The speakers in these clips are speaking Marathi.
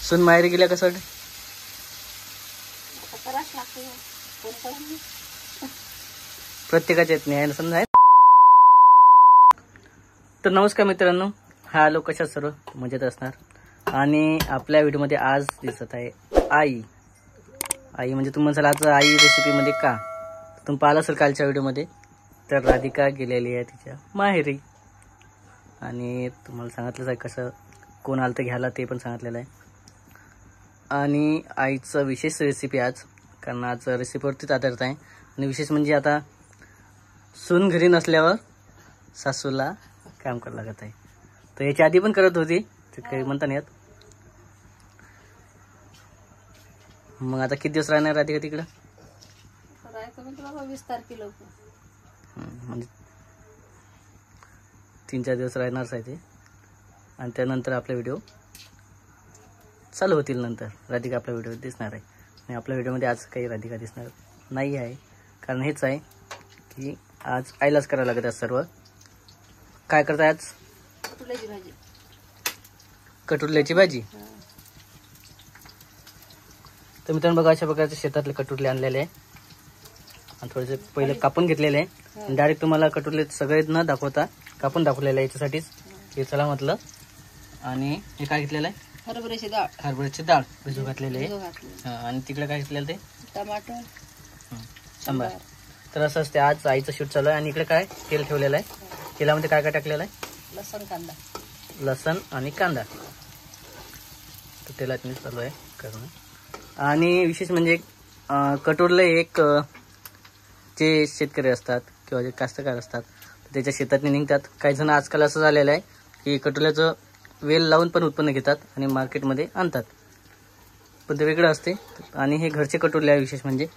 सून माहेरी गेल्या कसं वाटत? प्रत्येकाच्या येत नाही समजा आहे. तर नमस्कार मित्रांनो, हा आलो कशा सर्व मजेत असणार. आणि आपल्या व्हिडिओमध्ये आज दिसत आहे आई. आई म्हणजे तुम्ही म्हणाल आज आई रेसिपीमध्ये का, तुम्ही पाहिलं असेल कालच्या व्हिडिओमध्ये. तर राधिका गेलेली आहे तिच्या माहेरी आणि तुम्हाला सांगितलंच आहे कसं कोण आलं तर घ्यायला ते पण सांगितलेलं आहे. आणि आईचं विशेष रेसिपी आज, कारण आज रेसिपीवरतीच आधारित आहे. आणि विशेष म्हणजे आता सून घरी नसल्यावर सासूला काम करावं लागत आहे. तर याच्या आधी पण करत होती, ते काही म्हणता नाही येत. मग आता किती दिवस राहणार राधिका तिकडं? 20 तारखेला म्हणजे 3-4 दिवस राहणारच आहे ते. आणि त्यानंतर आपले व्हिडिओ चालू होतील. नंतर राधिका आपल्या व्हिडिओ दिसणार आहे. आणि आपल्या व्हिडिओमध्ये आज काही राधिका दिसणार नाही आहे, कारण हेच आहे की आज आईलाच करावं लागत आहे सर्व. काय करताय आज? कटुल्याची भाजी. कटुरल्याची भाजी. तर मित्रांनो बघा, अशा प्रकारचे शेतातले कटुरले आणलेले आहे आणि थोडेसे पहिले कापून घेतलेले आहे. डायरेक्ट तुम्हाला कटुरले सगळे न दाखवता कापून दाखवलेलं आहे याच्यासाठीच. हे चला म्हटलं. आणि हे काय घेतलेलं आहे? हरभऱ्याची डाळ. हरभऱ्याची डाळ भिजू घातलेली आहे. आणि तिकडे काय घेतलेलं ते? टमाटर, सांबार. तर असं असते. आज आईचं शूट चालू आहे. आणि इकडे काय तेल ठेवलेलं आहे. तेलामध्ये काय काय टाकलेलं आहे? लसण, कांदा. लसण आणि कांदा. तर तेलात मी चालू आहे करून. आणि विशेष म्हणजे कटोरले एक जे शेतकरी असतात किंवा जे कास्तकार असतात त्याच्या शेतातून निघतात. काही जण आजकाल असं झालेलं आहे की कटोल्याचं वेल लावून पण उत्पन्न घेतात आणि मार्केटमध्ये आणतात, पण ते वेगळं असते. आणि हे घरचे कटोरले आहे विशेष म्हणजे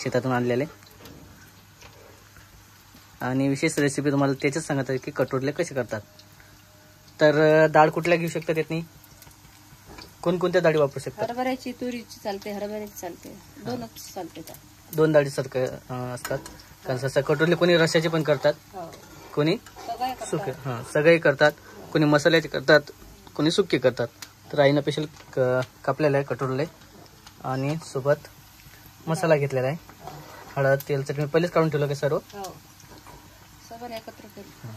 शेतातून आणलेले. आणि विशेष रेसिपी तुम्हाला त्याच्याच सांगत आहे की कटोरले कसे करतात. तर डाळ कुठल्या घेऊ शकतात यातनी? कोणकोणत्या डाळी वापरू शकतात? हरभऱ्याची, तुरीची चालते, हरभऱ्याची चालते, दोनच चालते. 2 डाळी सारखं असतात. कारण सहसा कटोरले कोणी रश्याचे पण करतात, कोणी सुके, सगळे करतात. कोणी मसाल्याचे करतात, कोणी सुके करतात. तर आईनं स्पेशल कापलेलं आहे कटोरले आणि सोबत मसाला घेतलेला आहे. हळद, तेल, चटणी पहिलेच काढून ठेवलं का सर्व? सगळं एकत्र करून.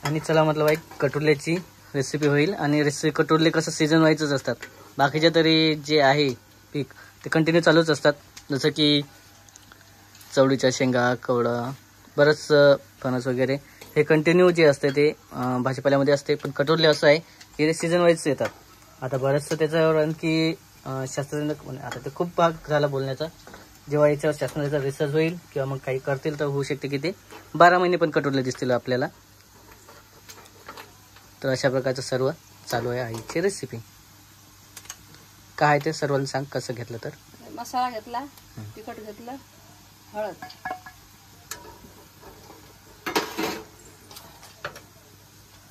आणि चला म्हटलं बाई कटोरल्याची रेसिपी होईल. आणि कटोरले कसं सीझन वाईजच असतात. बाकीच्या तरी जे आहे पीक ते कंटिन्यू चालूच असतात, जसं की चवळीच्या शेंगा, कवडा, बरंच फणस वगैरे हे कंटिन्यू जे असते ते भाजीपाल्यामध्ये असते. पण कटोरले असं आहे की ते सीझन वाईज येतात. आता बरंचसं त्याच्यावर आणखी शास्त्रज्ञ, आता ते खूप भाग झाला बोलण्याचा. जेव्हा याच्यावर शास्त्रज्ञाचा रिसर्च होईल किंवा मग काही करतील तर होऊ शकते की ते 12 महिने पण कटोरले दिसतील आपल्याला. तर अशा प्रकारचं सर्व चालू आहे आईची रेसिपी. काय आहे ते सर्वांना सांग कसं घेतलं तर. मसाला घेतला, तिखट घेतलं, हळद,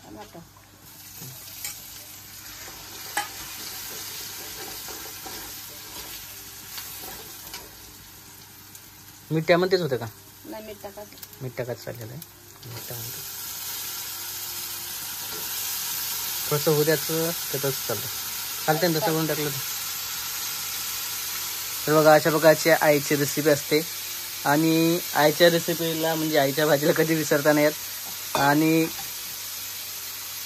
टमाटर, मीठ त्यामध्येच होतं का? नाही, मीठ टाकायचं. मीठ टाकायचं चाललेलं आहे. थोडंसं होऊ द्याचं तर तसं चालतं, चालतं ना तसं करून टाकलं तर. बघा अशा प्रकारची आईची रेसिपी असते. आणि आईच्या रेसिपीला म्हणजे आईच्या भाजीला कधी विसरता नाही येत. आणि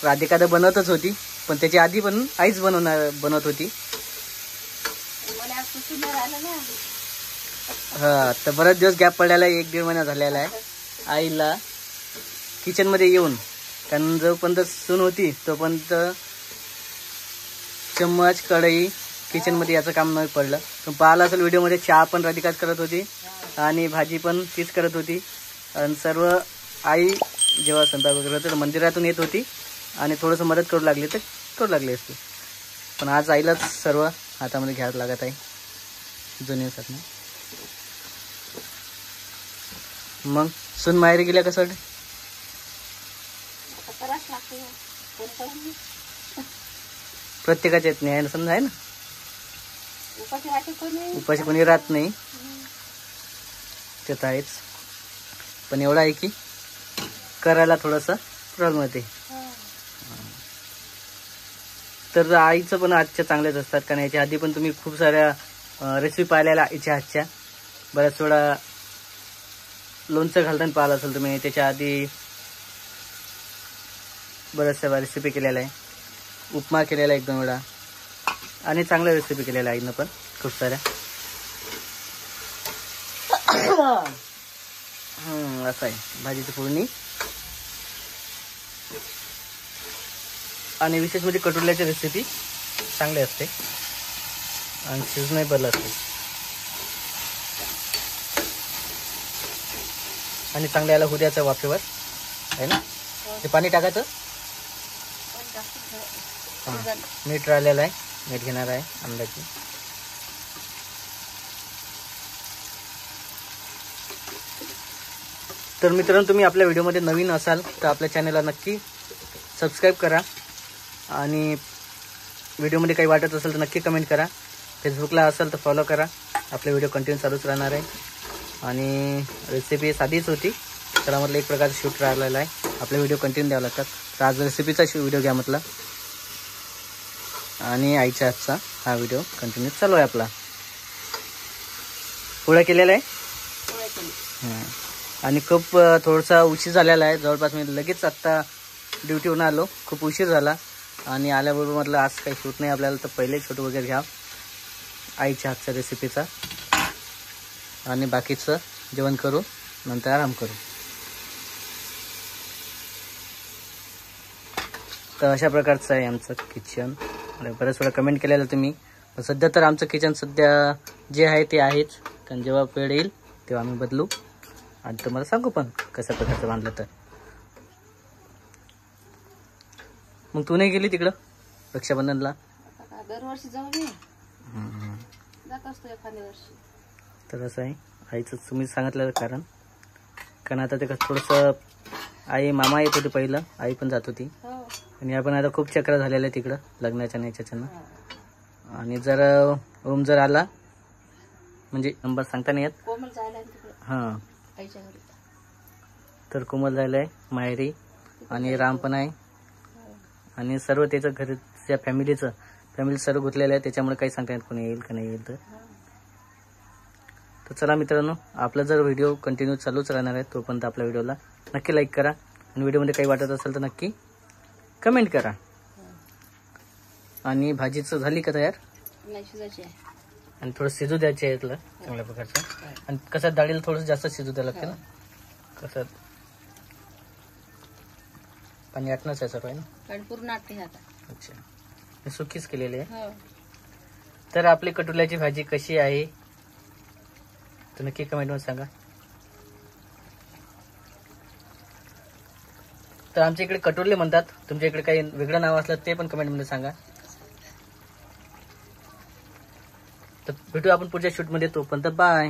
राधिका तर बनवतच होती, पण त्याच्या आधी पण आईच बनवत होती. हा, तर बरेच दिवस गॅप पडलेला आहे, 1-1.5 महिना झालेला आहे आईला किचनमध्ये येऊन. कारण जोपर्यंत सून होती तोपर्यंत चम्मच, कढई, किचनमध्ये याचं काम नाही पडलं. पण पाहिलं असेल व्हिडिओमध्ये, चहा पण राधिकाच करत होती आणि भाजी पण तीच करत होती. आणि सर्व आई जेव्हा स्वयंपाक वगैरे होतं तर मंदिरातून येत होती आणि थोडंसं मदत करू लागली तर करू लागली असते. पण आज आईलाच सर्व हातामध्ये घ्यावं लागत आहे जुन्यासाठी. मग सून माहेरी गेल्या कसं वाटत? प्रत्येकाच्या येत नाही आहे समजा, आहे ना. उपाशी कोणी राहत नाही, ते तर आहेच. पण एवढं आहे की करायला थोडासा प्रॉब्लेम होते. तर आईचं पण आजच्या चांगल्याच असतात, कारण याच्या आधी पण तुम्ही खूप साऱ्या रेसिपी पाहिलेल्या आईच्या हातच्या. बऱ्याच वेळा लोणचं घालताना पाहिलं असेल तुम्ही, त्याच्या आधी बऱ्याचशा रेसिपी केलेल्या आहे. उपमा केलेला 1-2 वेळा आणि चांगल्या रेसिपी केलेल्या आईनं पण खूप साऱ्या. असं आहे भाजीची फोडणी. आणि विशेष म्हणजे कटोरल्याची रेसिपी चांगली असते आणि सिजनेबल असते आणि चांगल्या याला हुद्याचं वाफेवर आहे ना. ते पाणी टाकायचं. हां, मीठ राहिलेलं आहे, मीठ घेणार आहे अंड्याची. तर मित्रांनो, तुम्ही आपल्या व्हिडिओमध्ये नवीन असाल तर आपल्या चॅनलला नक्की सबस्क्राईब करा आणि व्हिडिओमध्ये काही वाटत असेल तर नक्की कमेंट करा. फेसबुकला असेल तर फॉलो करा. आपले व्हिडिओ कंटिन्यू चालूच राहणार आहे. आणि रेसिपी साधीच होती, तर म्हटलं एक प्रकारचं शूट राहिलेला आहे. आपले व्हिडिओ कंटिन्यू द्यावं लागतात. तर आज रेसिपीचा व्हिडिओ घ्या म्हटलं आणि आईच्या हातचा हा व्हिडिओ कंटिन्यू चालू आहे आपला. पोळ्या केलेला आहे. आणि खूप थोडासा उशीर झालेला आहे. जवळपास मी लगेच आत्ता ड्युटीवरून आलो. खूप उशीर झाला आणि आल्याबरोबर म्हटलं आज काही शूट नाही आपल्याला, तर पहिले शूट वगैरे घ्या आईच्या हातच्या रेसिपीचा आणि बाकीचं जेवण करू, नंतर आराम करू. तर अशा प्रकारचं आहे आमचं किचन. बऱ्याच वेळा कमेंट केलेलं तुम्ही. सध्या तर आमचं किचन सध्या जे आहे ते आहेच, कारण जेव्हा वेळ येईल तेव्हा आम्ही बदलू आणि तुम्हाला सांगू पण कशा प्रकारचं बांधलं. तर मग तू नाही गेली तिकडं रक्षाबंधनला? दरवर्षी जाऊ दे, जात असतो एखाद्या वर्षी. तर असं आहे आईचं तुम्ही सांगितलं कारण आता ते थोडंसं आई मामा येत होते पहिलं, आई पण जात होती आणि आपण आता खूप चक्र झालेलं आहे तिकडं लग्नाच्या न्याच्यानं. आणि जर ओम जर आला म्हणजे नंबर सांगता नाही येत. कोमल जायला तिकडे हां, आईच्या घरी. तर कोमल जायला आहे माहेरी आणि राम पण आहे आणि सर्व त्याचं घरच्या फॅमिली सर्व गुंतलेलं आहे. त्याच्यामुळे काही सांगता येत कोणी येईल का नाही येईल. तर चला मित्रांनो, आपला जर व्हिडिओ कंटिन्यू चालूच राहणार आहे तोपर्यंत आपल्या व्हिडिओला नक्की लाईक करा आणि व्हिडिओमध्ये काही वाटत असेल तर नक्की कमेंट करा. आणि भाजीचं झाली का तयार? नाही, शिजायची आहे आणि थोडं शिजू द्यायचे आहे इथलं चांगल्या प्रकारचं. आणि कसं डाळीला थोडंसं जास्त शिजू द्यावं लागतं ना, कसं पाणी आटणंच आहे सर्व आहे ना. पण पूर्ण आटते आता. अच्छा, मी सुकीच केलेली आहे. हो. तर आपली कटोल्याची भाजी कशी आहे तर नक्की कमेंटमध्ये सांगा. तर आमच्या इकडे कटोरले म्हणतात, तुमच्या इकडे काही वेगळं नाव असलं ते पण कमेंटमध्ये सांगा. तर भेटू आपण पुढच्या शूटमध्ये. तोपर्यंत बाय.